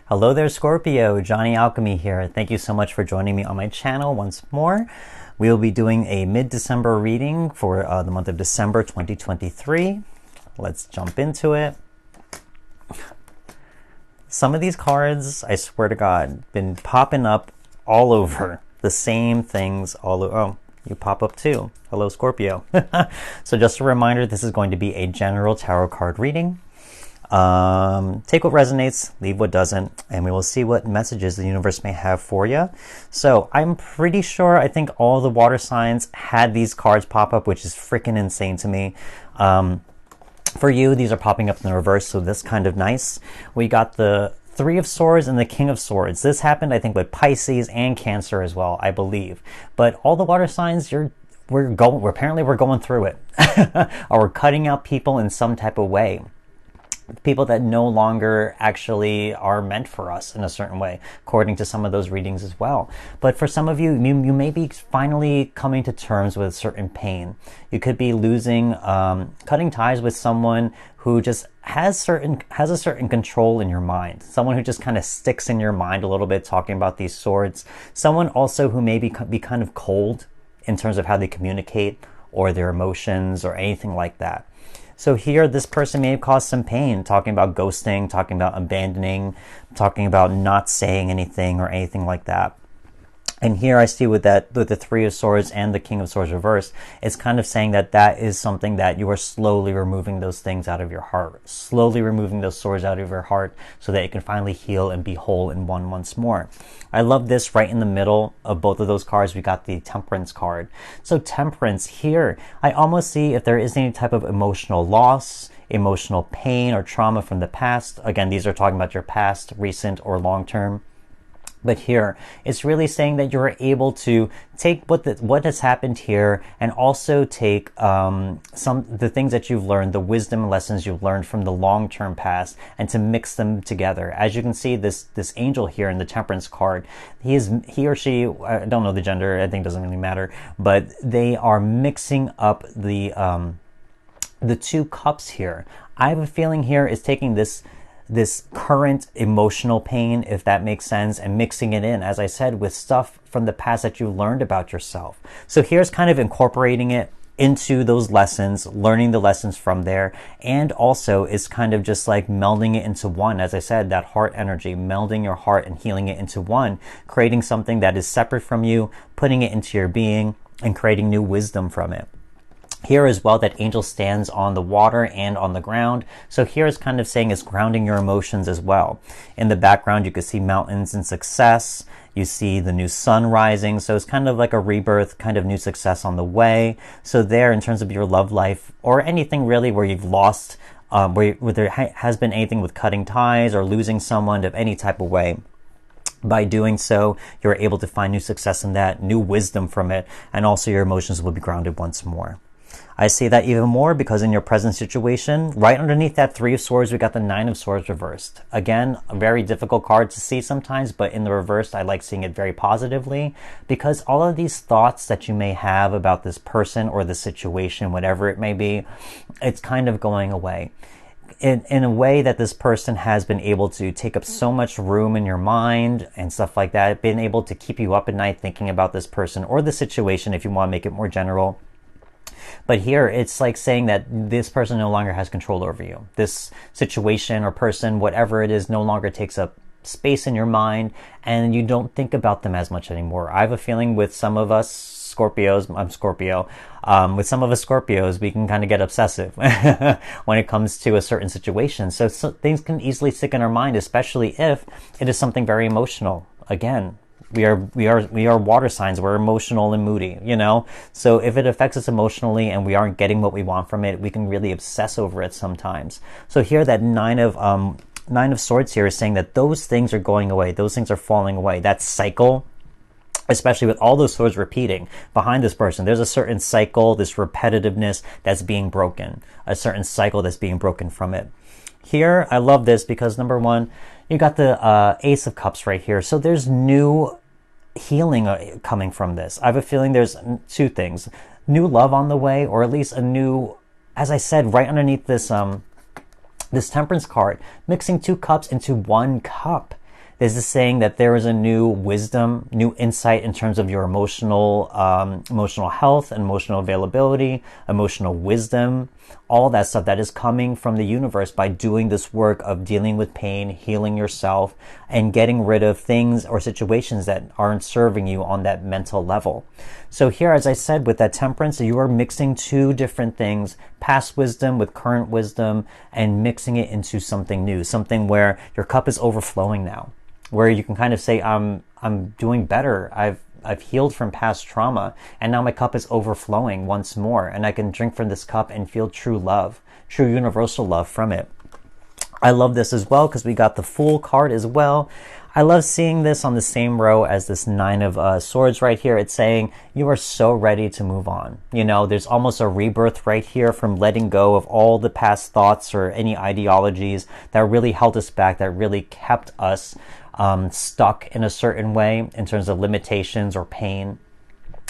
Hello there, Scorpio. Johnny Alchemy here. Thank you so much for joining me on my channel once more. We'll be doing a mid-December reading for the month of December 2023. Let's jump into it. Some of these cards, I swear to God, been popping up all over. The same things all over. Oh, you pop up too. Hello, Scorpio. So just a reminder, this is going to be a general tarot card reading. Take what resonates, leave what doesn't, and we will see what messages the universe may have for you. So I'm pretty sure, I think all the water signs had these cards pop up, which is freaking insane to me. For you, these are popping up in the reverse, so that's kind of nice. We got the Three of Swords and the King of Swords. This happened, I think, with Pisces and Cancer as well, I believe. But all the water signs, we're going through it. Or we're cutting out people in some type of way. People that no longer actually are meant for us in a certain way, according to some of those readings as well. But for some of you, you may be finally coming to terms with certain pain. You could be losing, cutting ties with someone who just has a certain control in your mind. Someone who just kind of sticks in your mind a little bit, talking about these swords. Someone also who may be kind of cold in terms of how they communicate or their emotions or anything like that. So here, this person may have caused some pain, talking about ghosting, talking about abandoning, talking about not saying anything or anything like that. And here I see with the Three of Swords and the King of Swords reversed, it's kind of saying that is something that you are slowly removing those things out of your heart, slowly removing those swords out of your heart so that you can finally heal and be whole in one once more. I love this right in the middle of both of those cards. We got the Temperance card. So Temperance here, I almost see if there is any type of emotional loss, emotional pain or trauma from the past. Again, these are talking about your past, recent or long term. But here, it's really saying that you're able to take what has happened here and also take the things that you've learned, the wisdom and lessons you've learned from the long-term past, and to mix them together. As you can see, this angel here in the Temperance card, he or she, I don't know the gender, I think it doesn't really matter, but they are mixing up the two cups here. I have a feeling here is taking this current emotional pain, if that makes sense, and mixing it in, as I said, with stuff from the past that you learned about yourself. So here's kind of incorporating it into those lessons, learning the lessons from there, and also it's kind of just like melding it into one. As I said, that heart energy, melding your heart and healing it into one, creating something that is separate from you, putting it into your being, and creating new wisdom from it. Here as well, that angel stands on the water and on the ground. So here is kind of saying it's grounding your emotions as well. In the background, you can see mountains and success. You see the new sun rising. So it's kind of like a rebirth, kind of new success on the way. So there, in terms of your love life or anything really where you've lost, where there has been anything with cutting ties or losing someone of any type of way. By doing so, you're able to find new success in that, new wisdom from it, and also your emotions will be grounded once more. I see that even more because in your present situation, right underneath that Three of Swords, we got the Nine of Swords reversed. Again, a very difficult card to see sometimes, but in the reverse, I like seeing it very positively because all of these thoughts that you may have about this person or the situation, whatever it may be, it's kind of going away. In a way that this person has been able to take up so much room in your mind and stuff like that, been able to keep you up at night thinking about this person or the situation if you want to make it more general. But here, it's like saying that this person no longer has control over you. This situation or person, whatever it is, no longer takes up space in your mind, and you don't think about them as much anymore. I have a feeling with some of us Scorpios, I'm Scorpio, with some of us Scorpios, we can kind of get obsessive when it comes to a certain situation. So things can easily stick in our mind, especially if it is something very emotional. Again, we are water signs. We're emotional and moody, you know? So if it affects us emotionally and we aren't getting what we want from it, we can really obsess over it sometimes. So here, that Nine of Swords here is saying that those things are going away. Those things are falling away. That cycle, especially with all those swords repeating behind this person, there's a certain cycle, this repetitiveness that's being broken, a certain cycle that's being broken from it. Here, I love this because number one, you got the Ace of Cups right here. So there's new healing coming from this. I have a feeling there's two things: new love on the way, or at least a new, as I said, right underneath this this Temperance card, mixing two cups into one cup. This is saying that there is a new wisdom, new insight in terms of your emotional health, emotional availability, emotional wisdom, all that stuff that is coming from the universe by doing this work of dealing with pain, healing yourself, and getting rid of things or situations that aren't serving you on that mental level. So here, as I said, with that temperance, you are mixing two different things, past wisdom with current wisdom, and mixing it into something new, something where your cup is overflowing now, where you can kind of say, I'm doing better. I've healed from past trauma, and now my cup is overflowing once more, and I can drink from this cup and feel true love, true universal love from it. I love this as well because we got the Fool card as well. I love seeing this on the same row as this Nine of Swords right here. It's saying you are so ready to move on. You know, there's almost a rebirth right here from letting go of all the past thoughts or any ideologies that really held us back, that really kept us stuck in a certain way in terms of limitations or pain,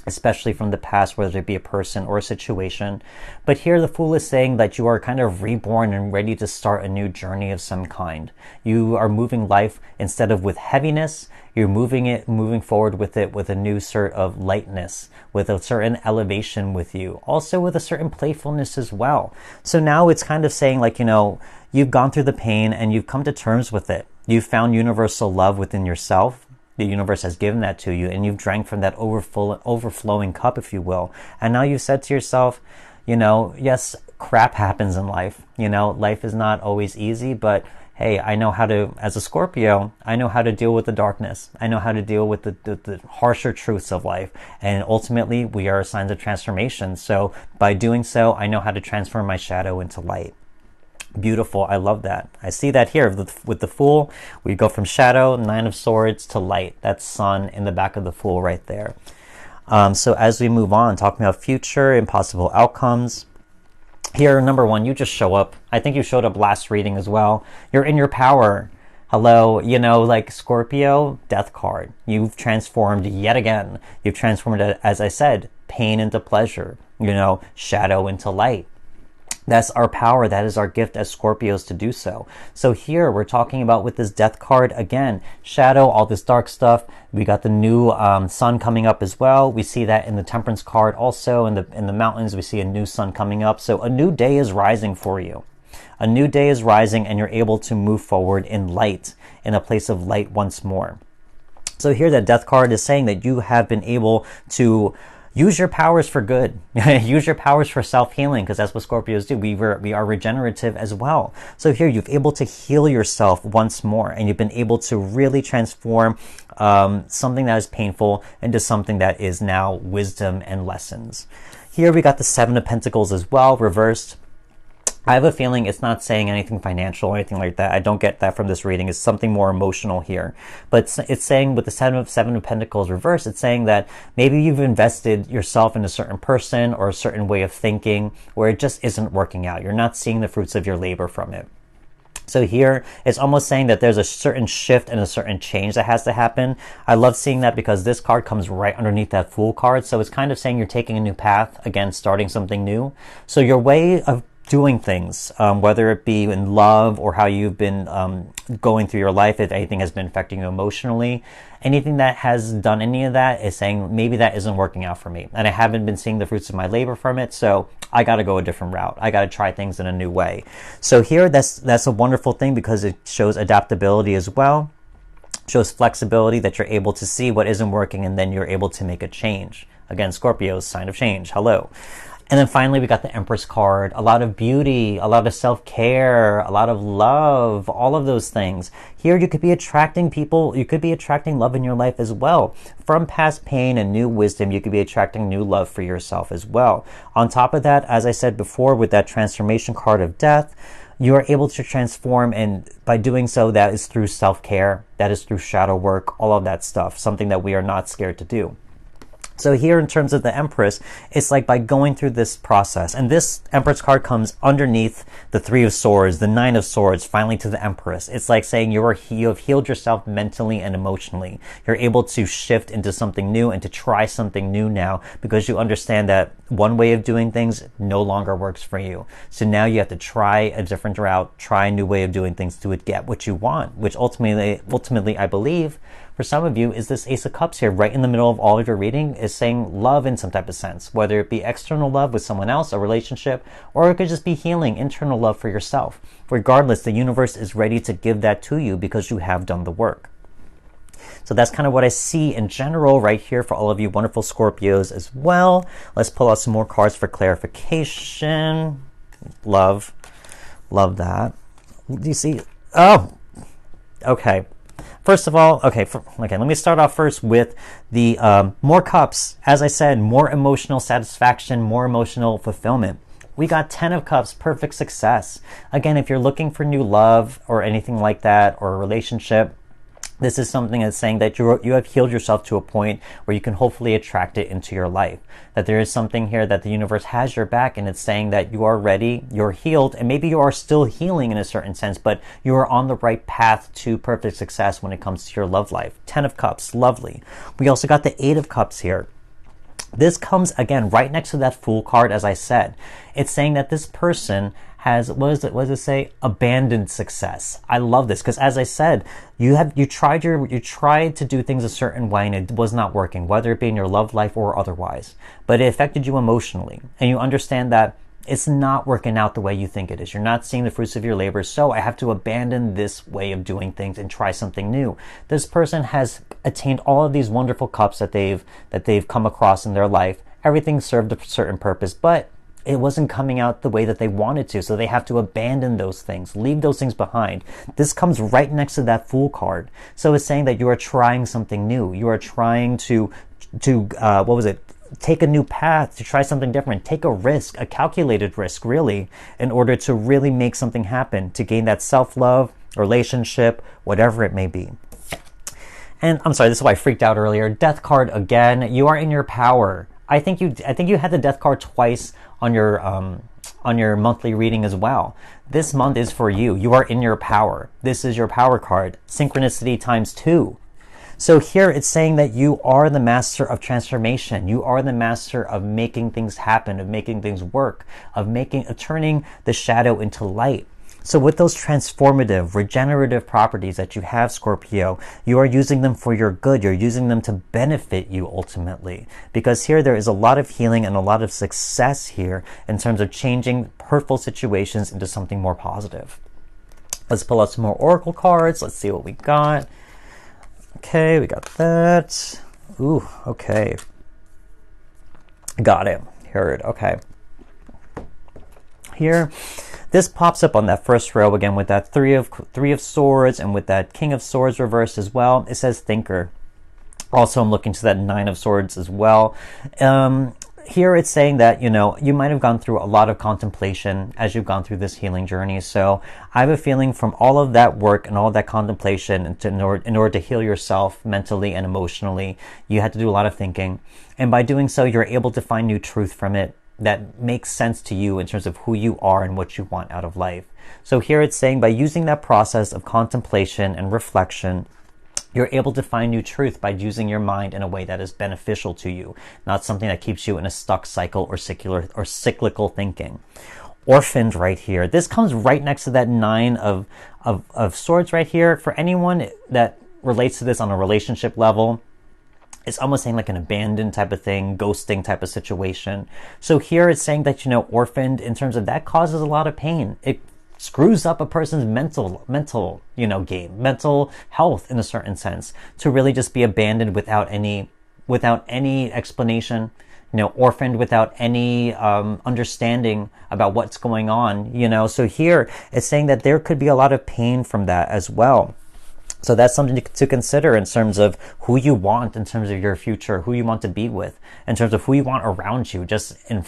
especially from the past, whether it be a person or a situation. But here the Fool is saying that you are kind of reborn and ready to start a new journey of some kind. You are moving life instead of with heaviness, you're moving forward with it with a new sort of lightness, with a certain elevation with you, also with a certain playfulness as well. So now it's kind of saying, like, you know, you've gone through the pain and you've come to terms with it. You've found universal love within yourself. The universe has given that to you, and you've drank from that overflowing cup, if you will. And now you've said to yourself, you know, yes, crap happens in life. You know, life is not always easy, but hey, I know how to, as a Scorpio, I know how to deal with the darkness. I know how to deal with the harsher truths of life. And ultimately, we are signs of transformation. So by doing so, I know how to transform my shadow into light. Beautiful. I love that. I see that here with the Fool. We go from shadow, Nine of Swords, to light. That's sun in the back of the Fool right there. So as we move on, talking about future and possible outcomes. Here, number one, you just show up. I think you showed up last reading as well. You're in your power. Hello, you know, like Scorpio, Death card. You've transformed yet again. You've transformed, as I said, pain into pleasure. You know, shadow into light. That's our power. That is our gift as Scorpios to do so. So here we're talking about with this Death card, again, shadow, all this dark stuff. We got the new sun coming up as well. We see that in the Temperance card also. In the mountains, we see a new sun coming up. So a new day is rising for you. A new day is rising, and you're able to move forward in light, in a place of light once more. So here that Death card is saying that you have been able to use your powers for good. Use your powers for self-healing, because that's what Scorpios do. We are regenerative as well. So here you've able to heal yourself once more, and you've been able to really transform something that is painful into something that is now wisdom and lessons. Here we got the Seven of Pentacles as well, reversed. I have a feeling it's not saying anything financial or anything like that. I don't get that from this reading. It's something more emotional here. But it's saying with the Seven of Pentacles reversed, it's saying that maybe you've invested yourself in a certain person or a certain way of thinking where it just isn't working out. You're not seeing the fruits of your labor from it. So here, it's almost saying that there's a certain shift and a certain change that has to happen. I love seeing that because this card comes right underneath that Fool card. So it's kind of saying you're taking a new path, again, starting something new. So your way of doing things, whether it be in love or how you've been going through your life, if anything has been affecting you emotionally, anything that has done any of that is saying maybe that isn't working out for me, and I haven't been seeing the fruits of my labor from it, so I got to go a different route. I got to try things in a new way. So here, that's a wonderful thing because it shows adaptability as well, shows flexibility, that you're able to see what isn't working and then you're able to make a change. Again, Scorpio's sign of change. Hello. And then finally, we got the Empress card. A lot of beauty, a lot of self-care, a lot of love, all of those things. Here, you could be attracting people. You could be attracting love in your life as well. From past pain and new wisdom, you could be attracting new love for yourself as well. On top of that, as I said before, with that transformation card of Death, you are able to transform, and by doing so, that is through self-care. That is through shadow work, all of that stuff, something that we are not scared to do. So here in terms of the Empress, it's like by going through this process, and this Empress card comes underneath the Three of Swords, the Nine of Swords, finally to the Empress. It's like saying you have healed yourself mentally and emotionally. You're able to shift into something new and to try something new now because you understand that one way of doing things no longer works for you. So now you have to try a different route, try a new way of doing things to get what you want, which ultimately I believe for some of you is this Ace of Cups here, right in the middle of all of your reading, is saying love in some type of sense, whether it be external love with someone else, a relationship, or it could just be healing, internal love for yourself. Regardless, the universe is ready to give that to you because you have done the work. So that's kind of what I see in general right here for all of you wonderful Scorpios as well. Let's pull out some more cards for clarification. Love that. Do you see? Oh, okay. First of all, okay, let me start off first with the more cups. As I said, more emotional satisfaction, more emotional fulfillment. We got 10 of Cups, perfect success. Again, if you're looking for new love or anything like that, or a relationship, this is something that's saying that you have healed yourself to a point where you can hopefully attract it into your life. That there is something here that the universe has your back, and it's saying that you are ready, you're healed, and maybe you are still healing in a certain sense, but you are on the right path to perfect success when it comes to your love life. 10 of Cups, lovely. We also got the 8 of Cups here. This comes, again, right next to that Fool card, as I said. It's saying that this person has, what does it say? Abandoned success. I love this because, as I said, you tried to do things a certain way and it was not working, whether it be in your love life or otherwise. But it affected you emotionally, and you understand that it's not working out the way you think it is. You're not seeing the fruits of your labor, so I have to abandon this way of doing things and try something new. This person has attained all of these wonderful cups that they've come across in their life. Everything served a certain purpose, but it wasn't coming out the way that they wanted to, so they have to abandon those things, leave those things behind. This comes right next to that Fool card. So it's saying that you are trying something new. You are trying to take a new path, to try something different, take a risk, a calculated risk, really, in order to really make something happen, to gain that self-love, relationship, whatever it may be. And I'm sorry, this is why I freaked out earlier. Death card again. You are in your power. I think you had the Death card twice on your monthly reading as well. This month is for you. You are in your power. This is your power card. Synchronicity times 2. So here it's saying that you are the master of transformation. You are the master of making things happen, of making things work, of turning the shadow into light. So with those transformative, regenerative properties that you have, Scorpio, you are using them for your good. You're using them to benefit you ultimately. Because here there is a lot of healing and a lot of success here in terms of changing hurtful situations into something more positive. Let's pull out some more Oracle cards. Let's see what we got. Okay, we got that. Ooh, okay. Got it. Heard. Okay. Here, this pops up on that first row again with that three of Swords and with that King of Swords reversed as well. It says Thinker. Also, I'm looking to that 9 of Swords as well. Here it's saying that, you might have gone through a lot of contemplation as you've gone through this healing journey. So I have a feeling from all of that work and all of that contemplation in order to heal yourself mentally and emotionally, you had to do a lot of thinking. And by doing so, you're able to find new truth from it that makes sense to you in terms of who you are and what you want out of life. So here it's saying by using that process of contemplation and reflection, you're able to find new truth by using your mind in a way that is beneficial to you, not something that keeps you in a stuck cycle or cyclical thinking. Orphaned right here. This comes right next to that 9 of Swords right here. For anyone that relates to this on a relationship level, it's almost saying like an abandoned type of thing, ghosting type of situation. So here it's saying that, orphaned in terms of that causes a lot of pain. It screws up a person's mental game, mental health in a certain sense, to really just be abandoned without any explanation, orphaned without any understanding about what's going on, So here it's saying that there could be a lot of pain from that as well. So that's something to consider in terms of who you want, in terms of your future, who you want to be with, in terms of who you want around you, just in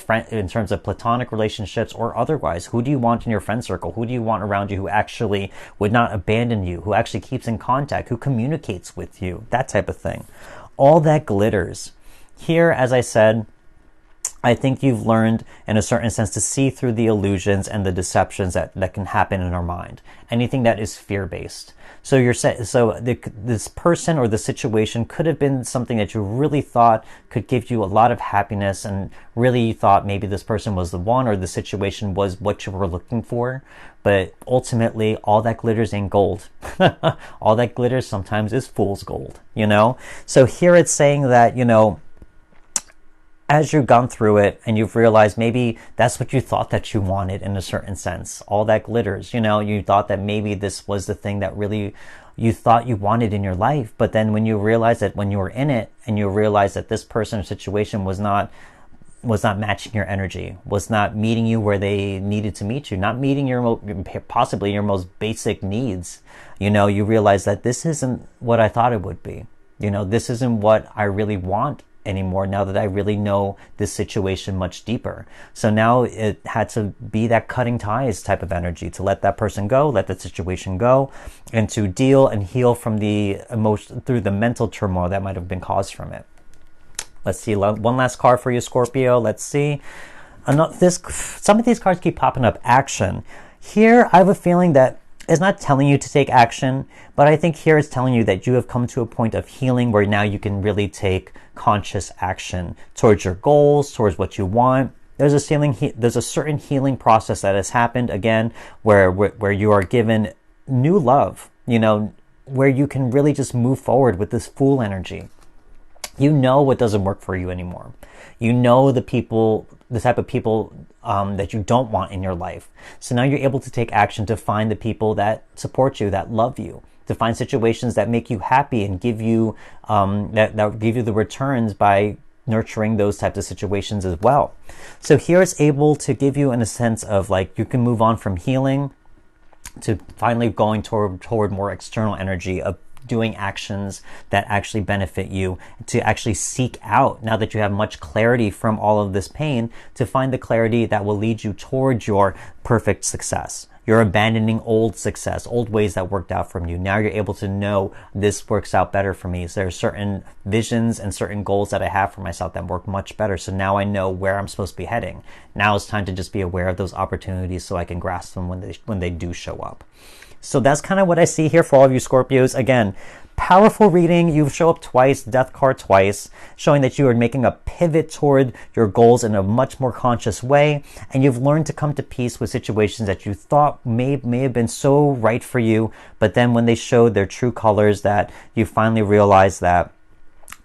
terms of platonic relationships or otherwise. Who do you want in your friend circle? Who do you want around you who actually would not abandon you, who actually keeps in contact, who communicates with you, that type of thing. All that glitters. here, as I said, I think you've learned, in a certain sense, to see through the illusions and the deceptions that can happen in our mind. Anything that is fear-based. So this person or the situation could have been something that you really thought could give you a lot of happiness, and really you thought maybe this person was the one, or the situation was what you were looking for. But ultimately, all that glitters ain't gold. All that glitters sometimes is fool's gold, you know? So here it's saying that, you know, as you've gone through it and you've realized maybe that's what you thought that you wanted, in a certain sense, all that glitters, you know, you thought that maybe this was the thing that really you thought you wanted in your life. But then when you realize that, when you were in it and you realize that this person or situation was not matching your energy, was not meeting you where they needed to meet you, not meeting possibly your most basic needs, you know, you realize that this isn't what I thought it would be. You know, this isn't what I really want anymore, now that I really know this situation much deeper. So now it had to be that cutting ties type of energy, to let that person go, let that situation go, and to deal and heal from the emotion, through the mental turmoil that might have been caused from it. Let's see, one last card for you, Scorpio. Let's see. Some of these cards keep popping up. Action. Here, I have a feeling that it's not telling you to take action, but I think here it's telling you that you have come to a point of healing where now you can really take conscious action towards your goals, towards what you want. There's a certain healing process that has happened, again, where you are given new love, you know, where you can really just move forward with this Fool energy. You know what doesn't work for you anymore. You know the type of people that you don't want in your life. So now you're able to take action to find the people that support you, that love you, to find situations that make you happy and give you that give you the returns by nurturing those types of situations as well. So here it's able to give you, in a sense of, like, you can move on from healing to finally going toward more external energy of doing actions that actually benefit you, to actually seek out, now that you have much clarity from all of this pain, to find the clarity that will lead you towards your perfect success. You're abandoning old success, old ways that worked out from you. Now you're able to know, this works out better for me. So there are certain visions and certain goals that I have for myself that work much better. So now I know where I'm supposed to be heading. Now it's time to just be aware of those opportunities so I can grasp them when they do show up. So that's kind of what I see here for all of you Scorpios. Again, powerful reading. You show up twice, death card twice, showing that you are making a pivot toward your goals in a much more conscious way. And you've learned to come to peace with situations that you thought may have been so right for you. But then when they showed their true colors, that you finally realized that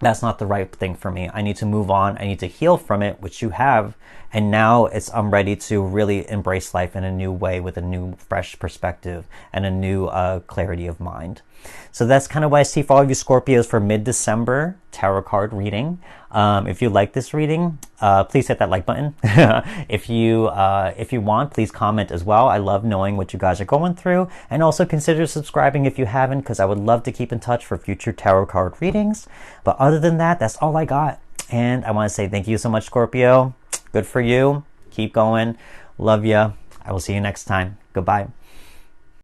that's not the right thing for me. I need to move on. I need to heal from it, which you have. And now I'm ready to really embrace life in a new way, with a new fresh perspective and a new clarity of mind. So that's kind of what I see for all of you Scorpios for mid-December tarot card reading. If you like this reading, please hit that like button. If you want, please comment as well. I love knowing what you guys are going through. And also consider subscribing if you haven't, because I would love to keep in touch for future tarot card readings. But other than that, that's all I got. And I want to say thank you so much, Scorpio. Good for you. Keep going. Love ya. I will see you next time. Goodbye.